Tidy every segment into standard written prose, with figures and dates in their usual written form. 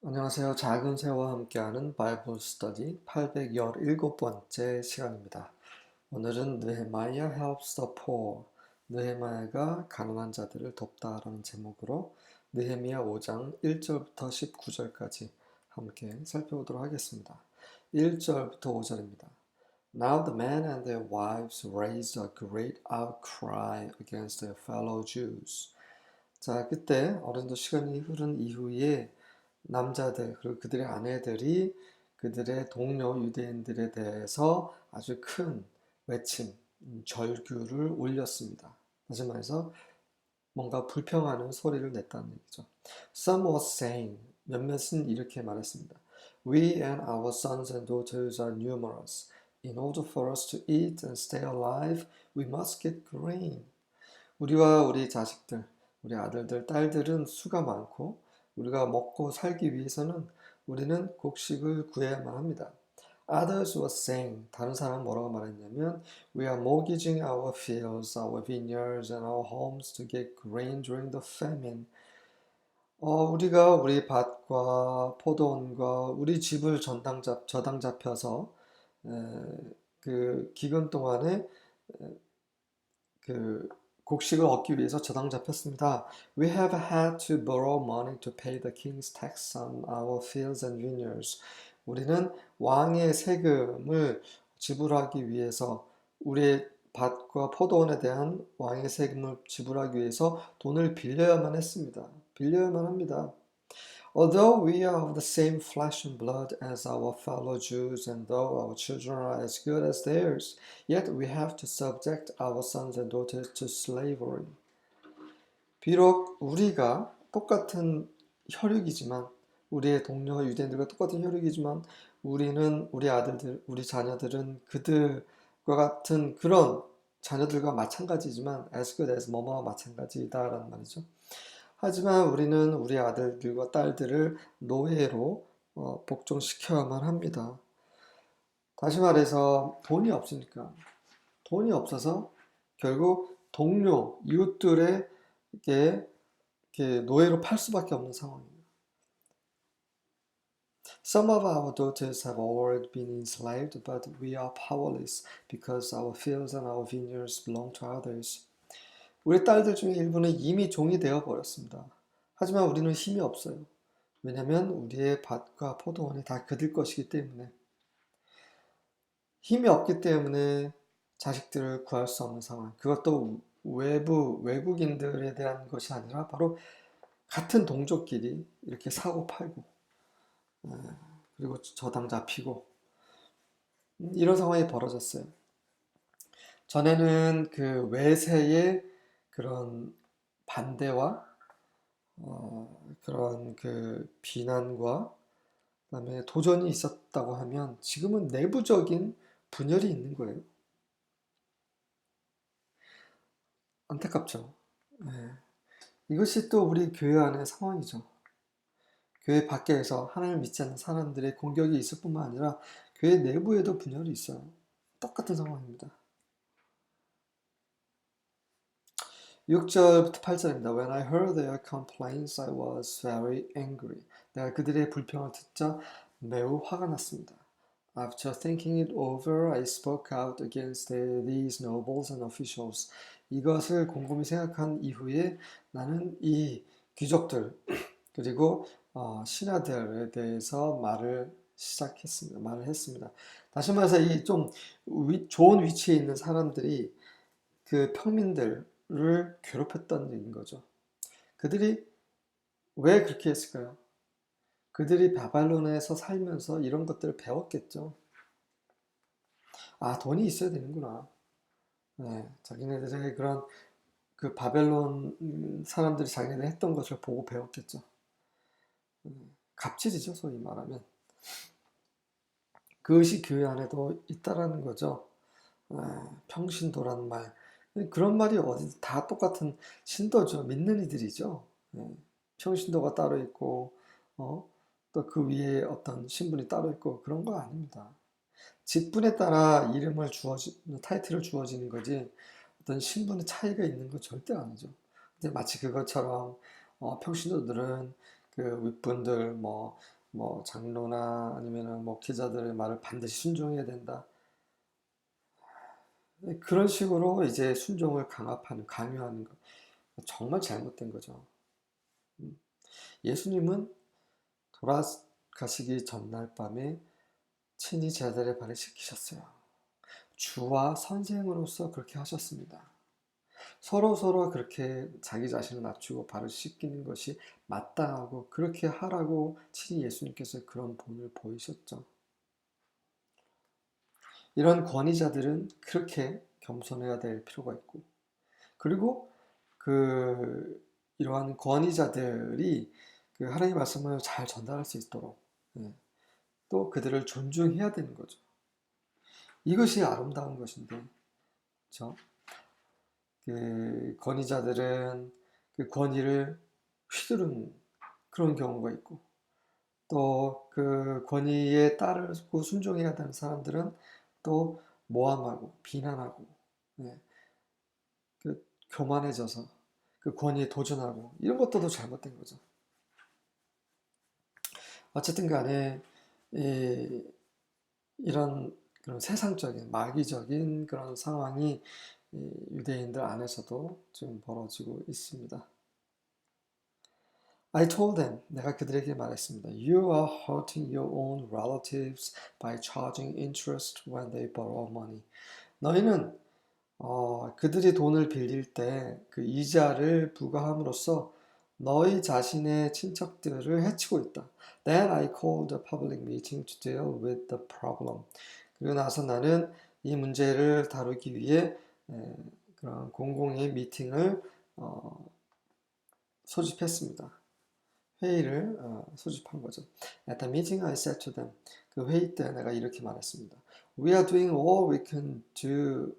안녕하세요. 작은 새와 함께하는 바이블 스터디 817번째 시간입니다. 오늘은 느헤마이아 helps the poor, 느헤마야가 가난한 자들을 돕다라는 제목으로 느헤미야 5장 1절부터 19절까지 함께 살펴보도록 하겠습니다. 1절부터 5절입니다. Now the men and their wives raised a great outcry against their fellow Jews. 자, 그때 어느 정도 시간이 흐른 이후에 남자들 그리고 그들의 아내들이 그들의 동료 유대인들에 대해서 아주 큰 외침, 절규를 올렸습니다. 다시 말해서 뭔가 불평하는 소리를 냈다는 얘기죠. Some was saying, 몇몇은 이렇게 말했습니다. We and our sons and daughters are numerous. In order for us to eat and stay alive, we must get grain. 우리와 우리 자식들, 우리 아들들, 딸들은 수가 많고 우리가 먹고 살기 위해서는 우리는 곡식을 구해야만 합니다. Others were saying, 다른 사람은 뭐라고 말했냐면 We are mortgaging our fields, our vineyards and our homes to get grain during the famine. 우리가 우리 밭과 포도원과 우리 집을 저당 잡혀서 그 기근 동안에 그 곡식을 얻기 위해서 저당 잡혔습니다. We have had to borrow money to pay the king's tax on our fields and vineyards. 우리는 왕의 세금을 지불하기 위해서 우리의 밭과 포도원에 대한 왕의 세금을 지불하기 위해서 돈을 빌려야만 했습니다. 빌려야만 합니다. Although we are of the same flesh and blood as our fellow Jews, and though our children are as good as theirs, yet we have to subject our sons and daughters to slavery. 비록 우리가 똑같은 혈육이지만, 우리의 동료 유대인들과 똑같은 혈육이지만, 우리 아들들, 우리 자녀들은 그들과 같은 그런 자녀들과 마찬가지지만, as good as 뭐뭐와 마찬가지다라는 말이죠. 하지만 우리는 우리 아들들과 딸들을 노예로 복종시켜야만 합니다. 다시 말해서 돈이 없어서 결국 동료, 이웃들에게 노예로 팔 수밖에 없는 상황입니다. Some of our daughters have already been enslaved, but we are powerless because our fields and our vineyards belong to others. 우리 딸들 중에 일부는 이미 종이 되어 버렸습니다. 하지만 우리는 힘이 없어요. 왜냐하면 우리의 밭과 포도원이 다 그들 것이기 때문에. 힘이 없기 때문에 자식들을 구할 수 없는 상황. 그것도 외국인들에 대한 것이 아니라 바로 같은 동족끼리 이렇게 사고 팔고 그리고 저당 잡히고 이런 상황이 벌어졌어요. 전에는 그 외세의 그런 반대와 그런 그 비난과 그다음에 도전이 있었다고 하면 지금은 내부적인 분열이 있는 거예요. 안타깝죠. 네. 이것이 또 우리 교회 안의 상황이죠. 교회 밖에서 하나님을 믿지 않는 사람들의 공격이 있을 뿐만 아니라 교회 내부에도 분열이 있어요. 똑같은 상황입니다. 6절부터 8절입니다. When I heard their complaints, I was very angry. 내가 그들의 불평을 듣자 매우 화가 났습니다. After thinking it over, I spoke out against these nobles and officials. 이것을 곰곰이 생각한 이후에 나는 이 귀족들 그리고 신하들에 대해서 말을 했습니다. 다시 말해서 이 좀 좋은 위치에 있는 사람들이 그 평민들을 괴롭혔다는 얘기인 거죠. 그들이 왜 그렇게 했을까요? 그들이 바벨론에서 살면서 이런 것들을 배웠겠죠. 돈이 있어야 되는구나. 네, 자기네들의 그런 그 바벨론 사람들이 자기네들 했던 것을 보고 배웠겠죠. 갑질이죠, 소위 말하면. 그것이 교회 안에도 있다라는 거죠. 평신도라는 말. 그런 말이 어디 다 똑같은 신도죠. 믿는 이들이죠. 평신도가 따로 있고, 또 그 위에 어떤 신분이 따로 있고 그런 거 아닙니다. 직분에 따라 타이틀을 주어지는 거지 어떤 신분의 차이가 있는 거 절대 아니죠. 근데 마치 그것처럼 평신도들은 그 윗분들 뭐 장로나 아니면은 목회자들의 말을 반드시 순종해야 된다. 그런 식으로 이제 순종을 강요하는 것. 정말 잘못된 거죠. 음. 예수님은 돌아가시기 전날 밤에 친히 제자들의 발을 씻기셨어요. 주와 선생으로서 그렇게 하셨습니다. 서로 그렇게 자기 자신을 낮추고 발을 씻기는 것이 마땅하고 그렇게 하라고 친히 예수님께서 그런 본을 보이셨죠. 이런 권위자들은 그렇게 겸손해야 될 필요가 있고, 그리고 이러한 권위자들이 그 하나님의 말씀을 잘 전달할 수 있도록 또 그들을 존중해야 되는 거죠. 이것이 아름다운 것인데, 그렇죠? 그 권위자들은 그 권위를 휘두르는 그런 경우가 있고, 또 그 권위에 따르고 순종해야 되는 사람들은 또 모함하고 비난하고, 그 교만해져서 그 권위에 도전하고, 이런 것들도 잘못된 거죠. 어쨌든 간에 이런 그런 세상적인 마귀적인 그런 상황이 유대인들 안에서도 지금 벌어지고 있습니다. I told them, 내가 그들에게 말했습니다. You are hurting your own relatives by charging interest when they borrow money. 너희는 그들이 돈을 빌릴 때 그 이자를 부과함으로써 너희 자신의 친척들을 해치고 있다. Then I called a public meeting to deal with the problem. 그리고 나서 나는 이 문제를 다루기 위해 그런 공공의 미팅을 소집했습니다. 회의를 소집한 거죠. At the meeting I said to them, 그 회의 때 내가 이렇게 말했습니다. We are doing all we can to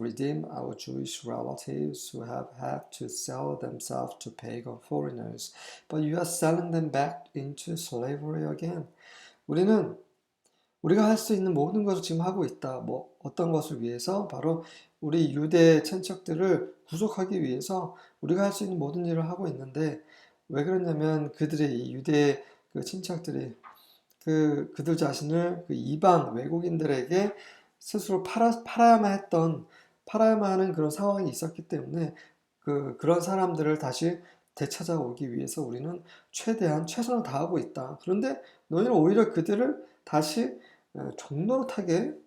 redeem our Jewish relatives who have had to sell themselves to pagan foreigners, but you are selling them back into slavery again. 우리가 할 수 있는 모든 것을 지금 하고 있다. 뭐 어떤 것을 위해서? 바로 우리 유대 친척들을 구속하기 위해서 우리가 할 수 있는 모든 일을 하고 있는데, 왜 그러냐면 그들의 이 유대 그 친척들이 그들 자신을 그 이방 외국인들에게 스스로 팔아야만 하는 그런 상황이 있었기 때문에 그런 사람들을 다시 되찾아오기 위해서 우리는 최대한 최선을 다하고 있다. 그런데 너희는 오히려 그들을 다시 종노릇하게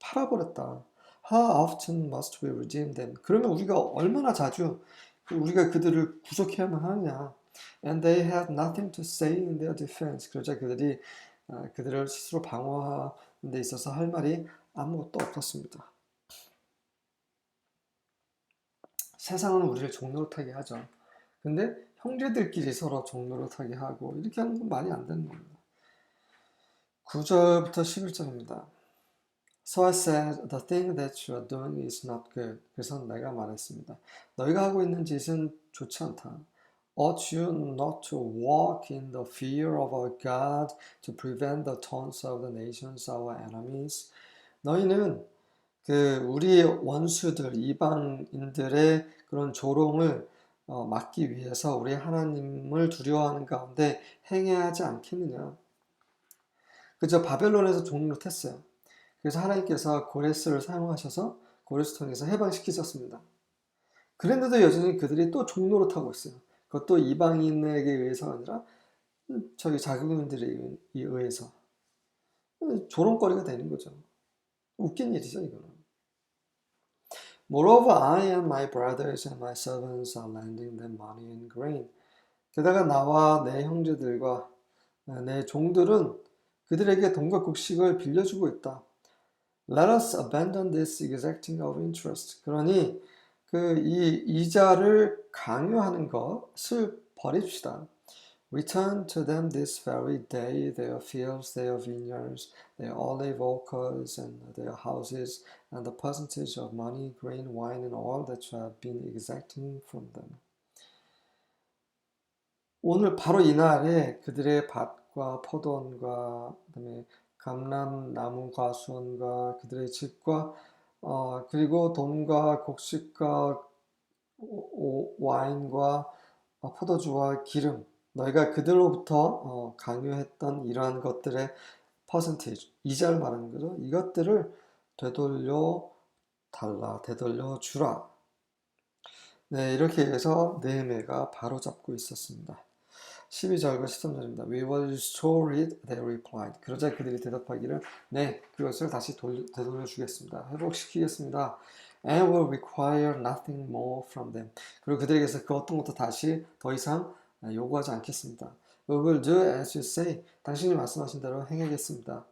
팔아버렸다. How often must we redeem them? 그러면 우리가 얼마나 자주 우리가 그들을 구속해야만 하느냐. And they had nothing to say in their defense. 그러자 그들을 스스로 방어하는 데 있어서 할 말이 아무것도 없었습니다. 세상은 우리를 종노릇하게 하죠. 근데 형제들끼리 서로 종노릇하게 하고 이렇게 하는 건 말이 안 되는 겁니다. 9절부터 11절입니다. So I said, the thing that you are doing is not good. 그래서 내가 말했습니다. 너희가 하고 있는 짓은 좋지 않다. Ought you not to walk in the fear of our God to prevent the taunts of the nations, our enemies? 너희는 우리 원수들, 이방인들의 그런 조롱을 막기 위해서 우리 하나님을 두려워하는 가운데 행해야 하지 않겠느냐. 그저 바벨론에서 종노릇했어요. 그래서 하나님께서 고레스를 사용하셔서 고레스 통해서 해방시키셨습니다. 그런데도 여전히 그들이 또 종노릇하고 있어요. 그것도 이방인에게 의해서가 아니라 저기 자국민들에 의해서 조롱거리가 되는 거죠. 웃긴 일이죠, 이거는. Moreover, I and my brothers and my servants are lending them money and grain. 게다가 나와 내 형제들과 내 종들은 그들에게 돈과 곡식을 빌려주고 있다. Let us abandon this exacting of interest. 그러니 이 이자를 강요하는 것을 버립시다. Return to them this very day their fields, their vineyards, their olive orchards, and their houses, and the percentage of money, grain, wine, and all that you have been exacting from them. 오늘 바로 이날에 그들의 밭과 포도원과 그다음에 감람나무과 수원과 그들의 집과 그리고 돈과 곡식과 와인과 포도주와 기름 너희가 그들로부터 강요했던 이러한 것들의 퍼센테이지, 이자를 말하는 거죠. 이것들을 되돌려 달라, 되돌려 주라. 네, 이렇게 해서 느헤미야가 바로잡고 있었습니다. 12절과 13절입니다. We will restore it, they replied. 그러자 그들이 대답하기를 네, 그것을 다시 되돌려 주겠습니다. 회복시키겠습니다. And will require nothing more from them. 그리고 그들에게서 그 어떤 것도 다시 더 이상 요구하지 않겠습니다. We will do as you say. 당신이 말씀하신 대로 행하겠습니다.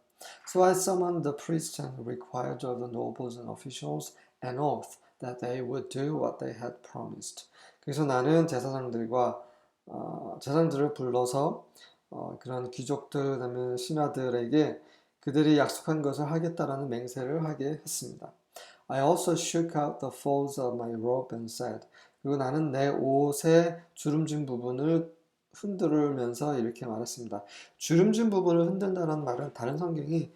So I summoned the priests and required of the nobles and officials an oath that they would do what they had promised. 그래서 나는 제사장들과 제사장들을 불러서 그런 귀족들, 그다음에 신하들에게 그들이 약속한 것을 하겠다라는 맹세를 하게 했습니다. I also shook out the folds of my robe and said. 그리고 나는 내 옷의 주름진 부분을 흔들면서 이렇게 말했습니다. 주름진 부분을 흔든다는 말은 다른 성경이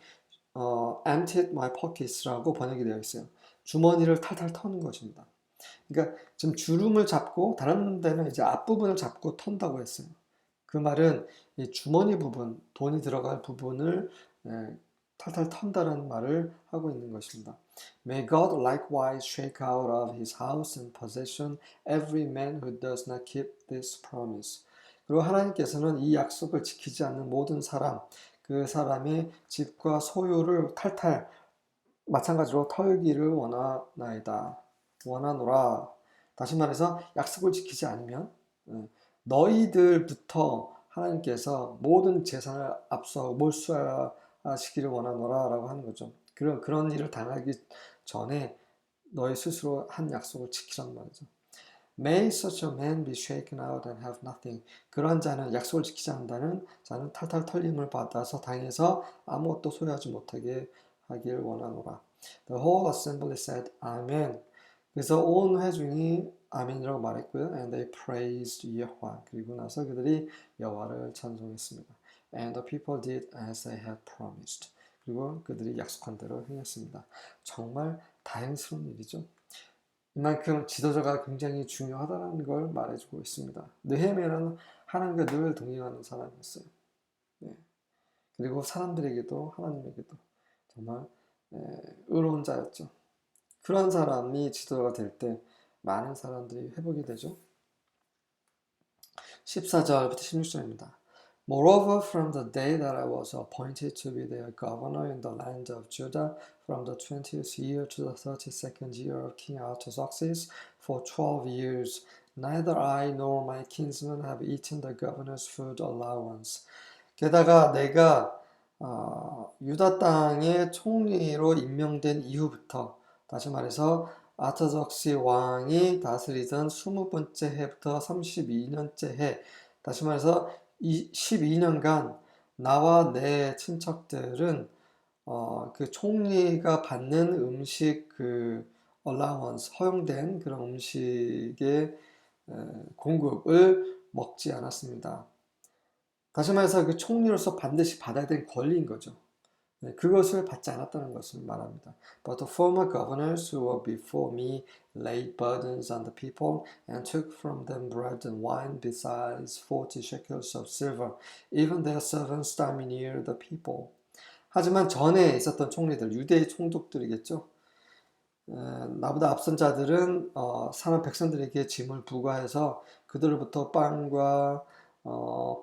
emptied my pockets라고 번역이 되어 있어요. 주머니를 탈탈 터는 것입니다. 그러니까 지금 주름을 잡고 다른 데는 이제 앞부분을 잡고 턴다고 했어요. 그 말은 이 주머니 부분, 돈이 들어갈 부분을 탈탈 턴다는 말을 하고 있는 것입니다. May God likewise shake out of his house and possession every man who does not keep this promise. 그리고 하나님께서는 이 약속을 지키지 않는 모든 사람, 그 사람의 집과 소유를 탈탈 마찬가지로 털기를 원하노라. 다시 말해서 약속을 지키지 않으면 너희들부터 하나님께서 모든 재산을 앞서 몰수하시기를 원하노라 라고 하는 거죠. 그런 일을 당하기 전에 너희 스스로 한 약속을 지키란 말이죠. May such a man be shaken out and have nothing. 그런 자는 약속을 지키지 않는다는 자는 탈탈 털림을 받아서 당해서 아무것도 소유하지 못하게 하길 원하노라. The whole assembly said Amen. 그래서 온 회중이 아멘이라고 말했고요. And they praised 여호와. 그리고 나서 그들이 여호와를 찬송했습니다. And the people did as they had promised. 그리고 그들이 약속한 대로 행했습니다. 정말 다행스러운 일이죠. 이만큼 지도자가 굉장히 중요하다는 걸 말해주고 있습니다. 느헤미야는 하나님과 늘 동행하는 사람이었어요. 네. 그리고 사람들에게도 하나님에게도 정말 의로운 자였죠. 그런 사람이 지도자가 될 때 많은 사람들이 회복이 되죠. 14절부터 16절입니다. Moreover, from the day that I was appointed to be their governor in the land of Judah, from the 20th year to the 32nd year of King Artaxerxes, for 12 years, neither I nor my kinsmen have eaten the governor's food allowance. 게다가 내가 유다 땅의 총리로 임명된 이후부터, 다시 말해서 아타적시 왕이 다스리던 20번째 해부터 32년째 해, 다시 말해서 12년간 나와 내 친척들은 그 총리가 받는 음식 그 allowance, 허용된 그런 음식의 공급을 먹지 않았습니다. 다시 말해서 그 총리로서 반드시 받아야 될 권리인 거죠. 그것을 받지 않았다는 것을 말합니다. But the former governors who were before me laid burdens on the people and took from them bread and wine besides 40 shekels of silver. Even their servants domineered the people. 하지만 전에 있었던 총리들, 유대의 총독들이겠죠. 나보다 앞선 자들은 사람 백성들에게 짐을 부과해서 그들로부터 빵과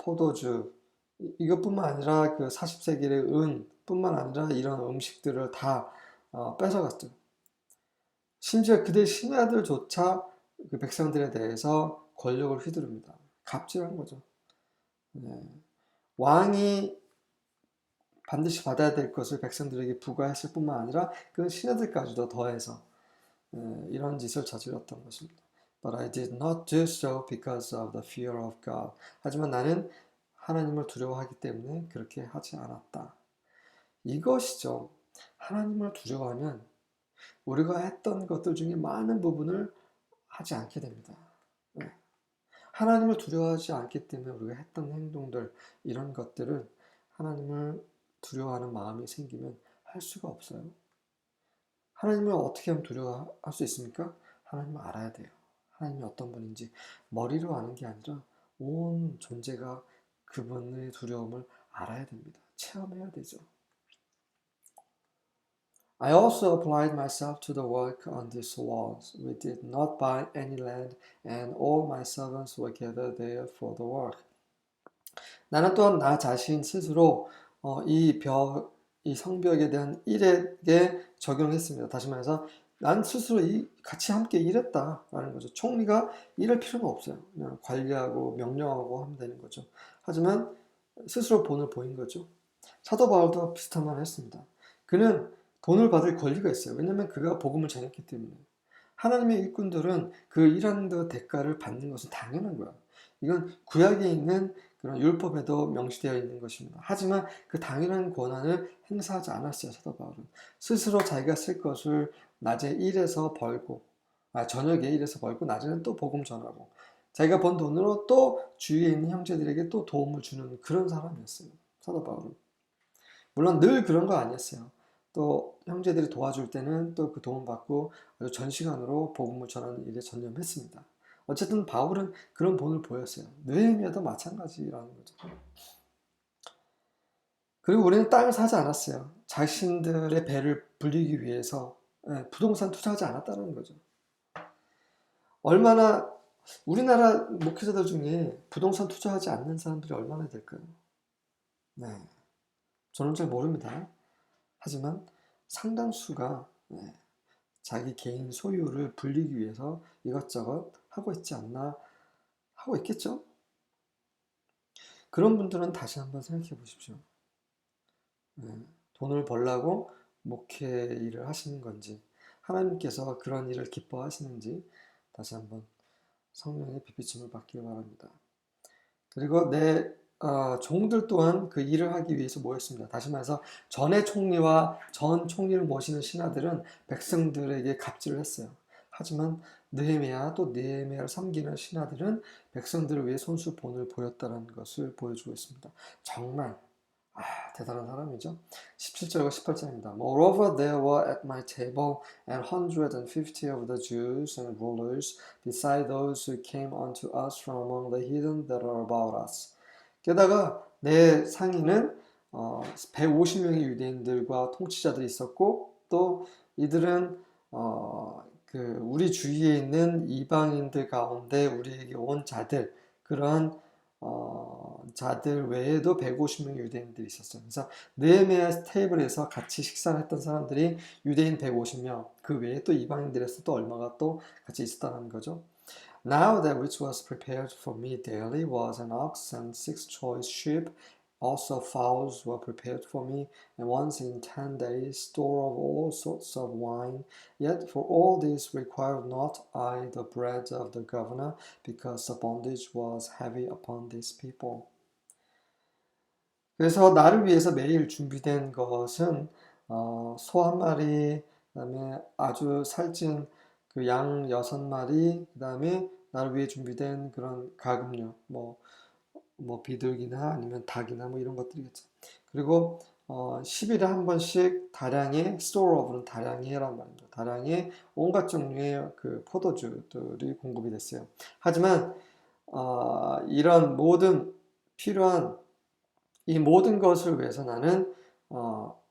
포도주, 이것뿐만 아니라 그 40세겔의 은 뿐만 아니라 이런 음식들을 다 뺏어갔죠. 심지어 그들 신하들조차 그 백성들에 대해서 권력을 휘두릅니다. 갑질한 거죠. 네. 왕이 반드시 받아야 될 것을 백성들에게 부과했을 뿐만 아니라 그 신하들까지도 더해서 이런 짓을 저질렀던 것입니다. But I did not do so because of the fear of God. 하지만 나는 하나님을 두려워하기 때문에 그렇게 하지 않았다. 이것이죠. 하나님을 두려워하면 우리가 했던 것들 중에 많은 부분을 하지 않게 됩니다. 하나님을 두려워하지 않기 때문에 우리가 했던 행동들, 이런 것들을 하나님을 두려워하는 마음이 생기면 할 수가 없어요. 하나님을 어떻게 하면 두려워할 수 있습니까? 하나님을 알아야 돼요. 하나님이 어떤 분인지 머리로 아는 게 아니라 온 존재가 그분의 두려움을 알아야 됩니다. 체험해야 되죠. I also applied myself to the work on these walls. We did not buy any land, and all my servants were gathered there for the work. 나는 또한 나 자신 스스로 이 성벽에 대한 일에 적용했습니다. 다시 말해서 난 스스로 같이 함께 일했다라는 거죠. 총리가 일할 필요는 없어요. 그냥 관리하고 명령하고 하면 되는 거죠. 하지만 스스로 본을 보인 거죠. 사도 바울도 비슷한 말을 했습니다. 그는 돈을 받을 권리가 있어요. 왜냐하면 그가 복음을 전했기 때문에. 하나님의 일꾼들은 그 일하는 데 대가를 받는 것은 당연한 거야. 이건 구약에 있는 그런 율법에도 명시되어 있는 것입니다. 하지만 그 당연한 권한을 행사하지 않았어요. 사도 바울은. 스스로 자기가 쓸 것을 낮에 일해서 벌고, 저녁에 일해서 벌고, 낮에는 또 복음 전하고, 자기가 번 돈으로 또 주위에 있는 형제들에게 또 도움을 주는 그런 사람이었어요. 사도 바울은. 물론 늘 그런 거 아니었어요. 또 형제들이 도와줄 때는 또 그 도움 받고 아주 전시간으로 복음을 전하는 일에 전념했습니다. 어쨌든 바울은 그런 본을 보였어요. 느헤미야도 마찬가지라는 거죠. 그리고 우리는 땅을 사지 않았어요. 자신들의 배를 불리기 위해서 부동산 투자하지 않았다는 거죠. 얼마나 우리나라 목회자들 중에 부동산 투자하지 않는 사람들이 얼마나 될까요? 네, 저는 잘 모릅니다. 하지만 상당수가 자기 개인 소유를 불리기 위해서 이것저것 하고 있지 않나 하고 있겠죠? 그런 분들은 다시 한번 생각해 보십시오. 돈을 벌라고 목회 일을 하시는 건지 하나님께서 그런 일을 기뻐하시는지 다시 한번 성령의 빛비침을 받길 바랍니다. 그리고 내 종들 또한 그 일을 하기 위해서 모였습니다. 다시 말해서 전의 총리와 전 총리를 모시는 신하들은 백성들에게 갑질을 했어요. 하지만 느헤미야 또 느헤미야를 섬기는 신하들은 백성들을 위해 손수본을 보였다는 것을 보여주고 있습니다. 정말 대단한 사람이죠. 17절과 18절입니다. Moreover, there were at my table 150 of the Jews and rulers, beside those who came unto us from among the heathen that are about us. 게다가 내 상인은 150명의 유대인들과 통치자들이 있었고 또 이들은 우리 주위에 있는 이방인들 가운데 우리에게 온 자들 그런 자들 외에도 150명의 유대인들이 있었어요. 그래서 느헤미야 테이블에서 같이 식사를 했던 사람들이 유대인 150명, 그 외에 또 이방인들에서 또 얼마가 또 같이 있었다는 거죠. Now that which was prepared for me daily was an ox and 6 choice sheep. Also fowls were prepared for me, and once in 10 days store of all sorts of wine. Yet for all this required not I the bread of the governor, because the bondage was heavy upon these people. 그래서 나를 위해서 매일 준비된 것은 소 한 마리, 그다음에 아주 살찐 그 양 6마리, 그다음에 나를 위해 준비된 그런 가금류, 뭐 비둘기나 아니면 닭이나 뭐 이런 것들이겠죠. 그리고 10일에 한 번씩 다량의 store of는 다량의란 말입니다. 다량의 온갖 종류의 그 포도주들이 공급이 됐어요. 하지만 이런 모든 필요한 이 모든 것을 위해서 나는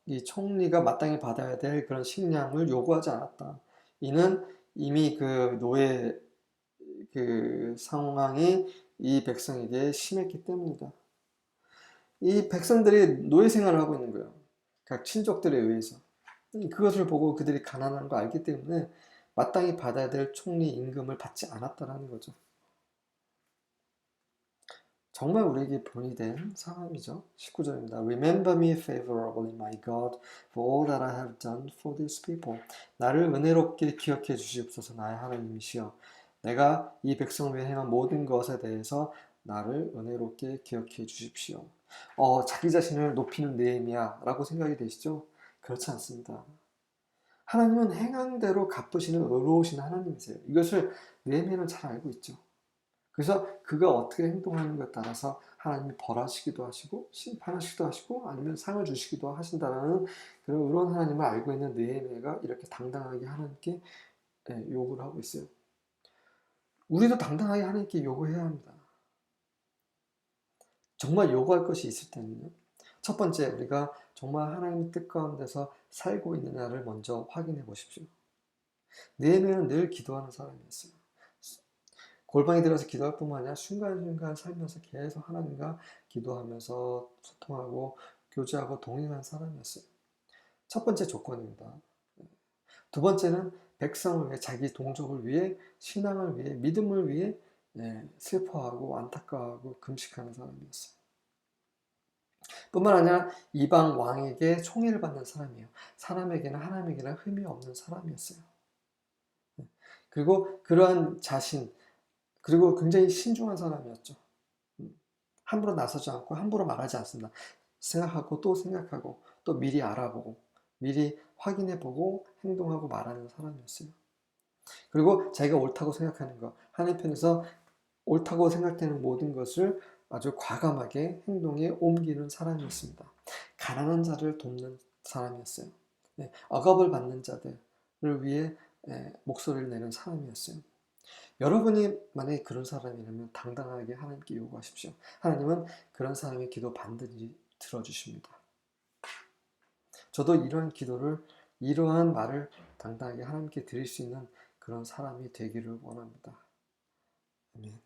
이 총리가 마땅히 받아야 될 그런 식량을 요구하지 않았다. 이는 이미 그 노예 그 상황이 이 백성에게 심했기 때문이다. 이 백성들이 노예 생활을 하고 있는 거예요. 각 친족들에 의해서. 그것을 보고 그들이 가난한 거 알기 때문에 마땅히 받아야 될 총리 임금을 받지 않았다라는 거죠. 정말 우리에게 본이 된 상황이죠. 19절입니다. Remember me favorably, my God, for all that I have done for these people. 나를 은혜롭게 기억해 주시옵소서 나의 하나님이시여. 내가 이 백성을 위해 행한 모든 것에 대해서 나를 은혜롭게 기억해 주십시오. 자기 자신을 높이는 느헤미야라고 생각이 되시죠? 그렇지 않습니다. 하나님은 행한 대로 갚으시는 의로우신 하나님이세요. 이것을 느헤미야는 잘 알고 있죠. 그래서 그가 어떻게 행동하는 것에 따라서 하나님이 벌하시기도 하시고 심판하시기도 하시고 아니면 상을 주시기도 하신다는 그런 의로운 하나님을 알고 있는 느헤미야가 이렇게 당당하게 하나님께 요구를 하고 있어요. 우리도 당당하게 하나님께 요구해야 합니다. 정말 요구할 것이 있을 때는요. 첫 번째, 우리가 정말 하나님의 뜻 가운데서 살고 있느냐를 먼저 확인해 보십시오. 느헤미야는 늘 기도하는 사람이었어요. 골방에 들어서 기도할 뿐만 아니라 순간순간 살면서 계속 하나님과 기도하면서 소통하고 교제하고 동행한 사람이었어요. 첫 번째 조건입니다. 두 번째는 백성을 위해, 자기 동족을 위해, 신앙을 위해, 믿음을 위해 슬퍼하고 안타까워하고 금식하는 사람이었어요. 뿐만 아니라 이방 왕에게 총애를 받는 사람이에요. 사람에게나 하나님에게나 흠이 없는 사람이었어요. 그리고 그러한 자신, 그리고 굉장히 신중한 사람이었죠. 함부로 나서지 않고 함부로 말하지 않습니다. 생각하고 또 생각하고 또 미리 알아보고 미리 확인해보고 행동하고 말하는 사람이었어요. 그리고 자기가 옳다고 생각하는 것, 하나님 편에서 옳다고 생각되는 모든 것을 아주 과감하게 행동에 옮기는 사람이었습니다. 가난한 자를 돕는 사람이었어요. 억압을 받는 자들을 위해 목소리를 내는 사람이었어요. 여러분이 만약에 그런 사람이라면 당당하게 하나님께 요구하십시오. 하나님은 그런 사람의 기도 반드시 들어주십니다. 저도 이러한 말을 당당하게 하나님께 드릴 수 있는 그런 사람이 되기를 원합니다. 아멘.